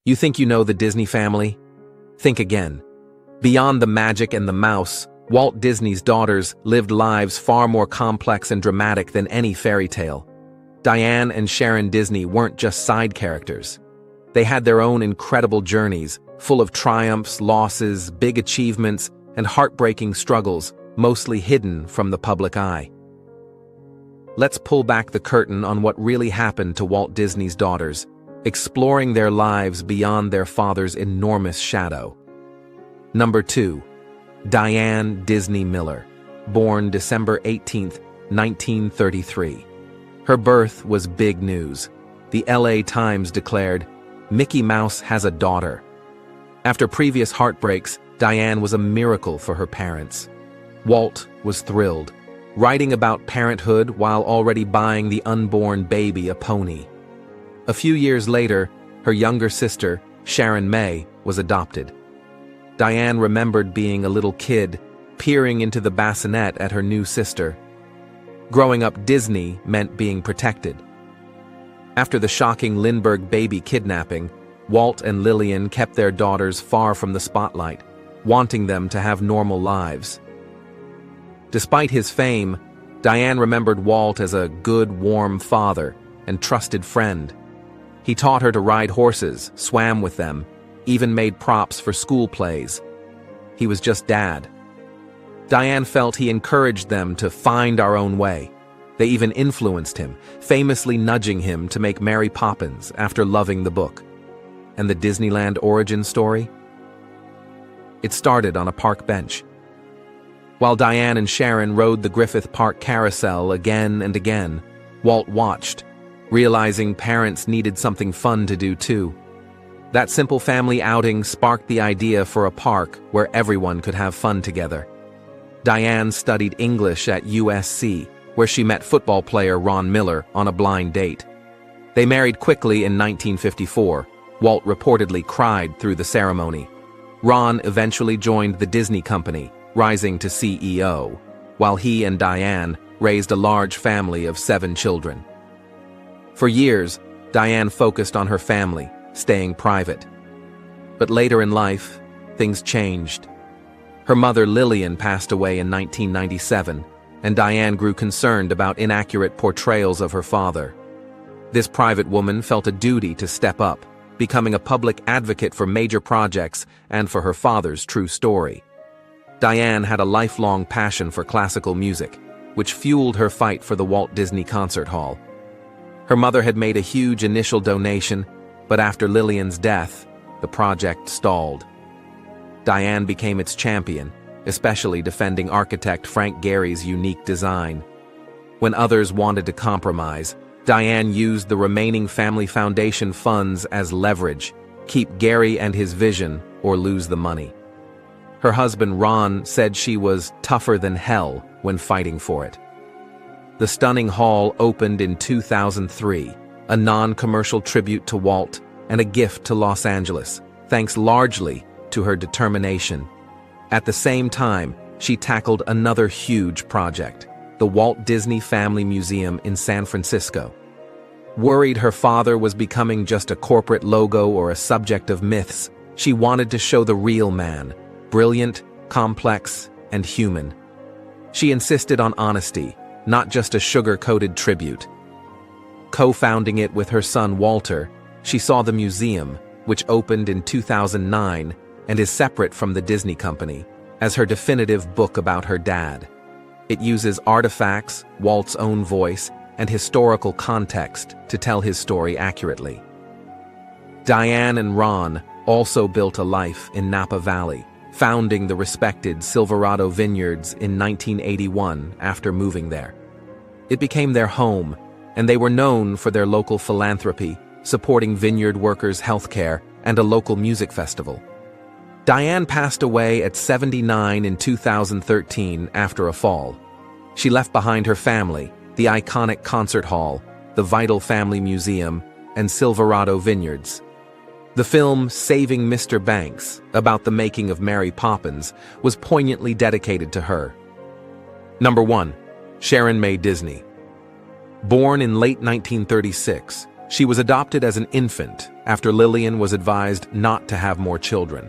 You think you know the Disney family? Think again. Beyond the magic and the mouse, Walt Disney's daughters lived lives far more complex and dramatic than any fairy tale. Diane and Sharon Disney weren't just side characters. They had their own incredible journeys, full of triumphs, losses, big achievements, and heartbreaking struggles, mostly hidden from the public eye. Let's pull back the curtain on what really happened to Walt Disney's daughters, exploring their lives beyond their father's enormous shadow. Number 2. Diane Disney Miller, born December 18, 1933. Her birth was big news. The LA Times declared, "Mickey Mouse has a daughter." After previous heartbreaks, Diane was a miracle for her parents. Walt was thrilled, writing about parenthood while already buying the unborn baby a pony. A few years later, her younger sister, Sharon May, was adopted. Diane remembered being a little kid, peering into the bassinet at her new sister. Growing up Disney meant being protected. After the shocking Lindbergh baby kidnapping, Walt and Lillian kept their daughters far from the spotlight, wanting them to have normal lives. Despite his fame, Diane remembered Walt as a good, warm father and trusted friend. He taught her to ride horses, swam with them, even made props for school plays. He was just Dad. Diane felt he encouraged them to find our own way. They even influenced him, famously nudging him to make Mary Poppins after loving the book. And the Disneyland origin story? It started on a park bench. While Diane and Sharon rode the Griffith Park carousel again and again, Walt watched, realizing parents needed something fun to do too. That simple family outing sparked the idea for a park where everyone could have fun together. Diane studied English at USC, where she met football player Ron Miller on a blind date. They married quickly in 1954. Walt reportedly cried through the ceremony. Ron eventually joined the Disney Company, rising to CEO, while he and Diane raised a large family of 7 children. For years, Diane focused on her family, staying private. But later in life, things changed. Her mother Lillian passed away in 1997, and Diane grew concerned about inaccurate portrayals of her father. This private woman felt a duty to step up, becoming a public advocate for major projects and for her father's true story. Diane had a lifelong passion for classical music, which fueled her fight for the Walt Disney Concert Hall. Her mother had made a huge initial donation, but after Lillian's death, the project stalled. Diane became its champion, especially defending architect Frank Gehry's unique design. When others wanted to compromise, Diane used the remaining family foundation funds as leverage, keep Gehry and his vision or lose the money. Her husband Ron said she was tougher than hell when fighting for it. The stunning hall opened in 2003, a non-commercial tribute to Walt and a gift to Los Angeles, thanks largely to her determination. At the same time, she tackled another huge project, the Walt Disney Family Museum in San Francisco. Worried her father was becoming just a corporate logo or a subject of myths, she wanted to show the real man, brilliant, complex, and human. She insisted on honesty, not just a sugar-coated tribute. Co-founding it with her son Walter, she saw the museum, which opened in 2009 and is separate from the Disney Company, as her definitive book about her dad. It uses artifacts, Walt's own voice, and historical context to tell his story accurately. Diane and Ron also built a life in Napa Valley, founding the respected Silverado Vineyards in 1981 after moving there. It became their home, and they were known for their local philanthropy, supporting vineyard workers' health care and a local music festival. Diane passed away at 79 in 2013 after a fall. She left behind her family, the iconic concert hall, the vital family museum, and Silverado Vineyards. The film Saving Mr. Banks, about the making of Mary Poppins, was poignantly dedicated to her. Number 1. Sharon May Disney. Born in late 1936, She was adopted as an infant after Lillian was advised not to have more children.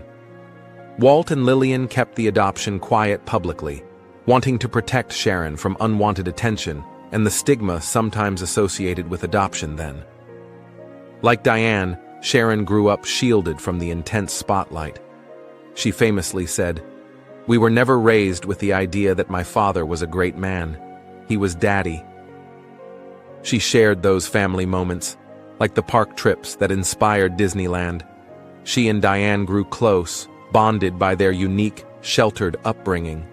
Walt and Lillian kept the adoption quiet publicly, wanting to protect Sharon from unwanted attention and the stigma sometimes associated with adoption then. Like Diane, Sharon grew up shielded from the intense spotlight. She famously said, "We were never raised with the idea that my father was a great man. He was Daddy." She shared those family moments, like the park trips that inspired Disneyland. She and Diane grew close, bonded by their unique, sheltered upbringing.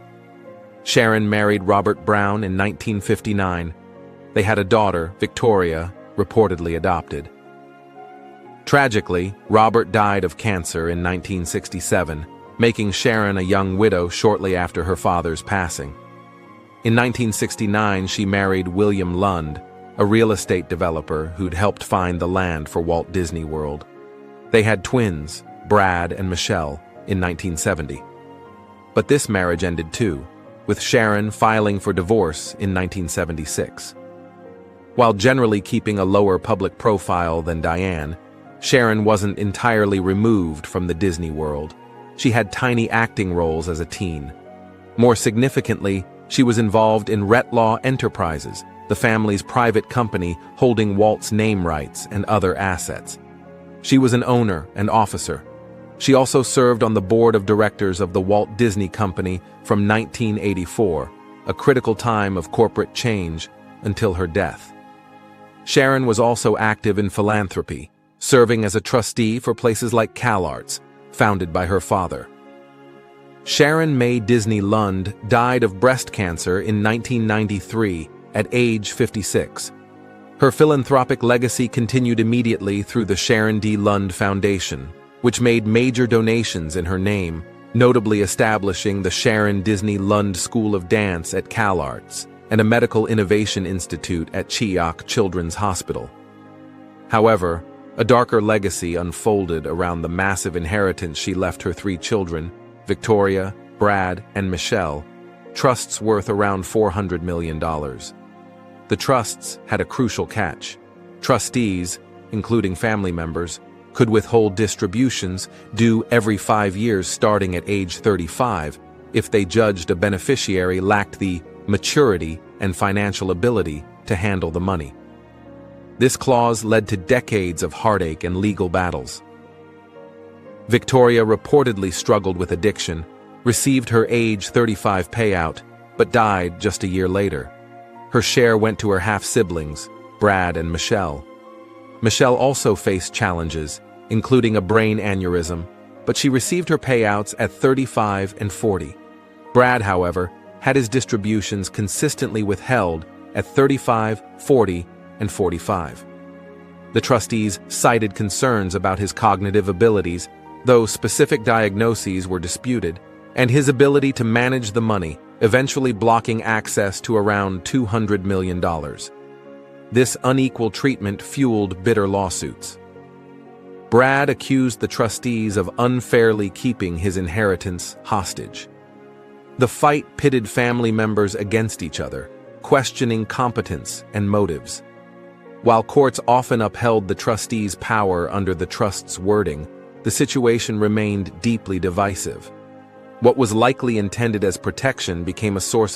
Sharon married Robert Brown in 1959. They had a daughter, Victoria, reportedly adopted. Tragically, Robert died of cancer in 1967, making Sharon a young widow shortly after her father's passing. In 1969, she married William Lund, a real estate developer who'd helped find the land for Walt Disney World. They had twins, Brad and Michelle, in 1970. But this marriage ended too, with Sharon filing for divorce in 1976. While generally keeping a lower public profile than Diane, Sharon wasn't entirely removed from the Disney world. She had tiny acting roles as a teen. More significantly, she was involved in Retlaw Enterprises, the family's private company holding Walt's name rights and other assets. She was an owner and officer. She also served on the board of directors of the Walt Disney Company from 1984, a critical time of corporate change, until her death. Sharon was also active in philanthropy, serving as a trustee for places like CalArts, founded by her father. Sharon May Disney Lund died of breast cancer in 1993 at age 56. Her philanthropic legacy continued immediately through the Sharon D. Lund Foundation, which made major donations in her name, notably establishing the Sharon Disney Lund School of Dance at CalArts and a medical innovation institute at Cheok Children's Hospital. However, a darker legacy unfolded around the massive inheritance she left her three children, Victoria, Brad, and Michelle, trusts worth around $400 million. The trusts had a crucial catch. Trustees, including family members, could withhold distributions due every 5 years starting at age 35 if they judged a beneficiary lacked the maturity and financial ability to handle the money. This clause led to decades of heartache and legal battles. Victoria reportedly struggled with addiction, received her age 35 payout, but died just a year later. Her share went to her half-siblings, Brad and Michelle. Michelle also faced challenges, including a brain aneurysm, but she received her payouts at 35 and 40. Brad, however, had his distributions consistently withheld at 35, 40, and 45. The trustees cited concerns about his cognitive abilities, though specific diagnoses were disputed, and his ability to manage the money, eventually blocking access to around $200 million. This unequal treatment fueled bitter lawsuits. Brad accused the trustees of unfairly keeping his inheritance hostage. The fight pitted family members against each other, questioning competence and motives. While courts often upheld the trustees' power under the trust's wording, the situation remained deeply divisive. What was likely intended as protection became a source of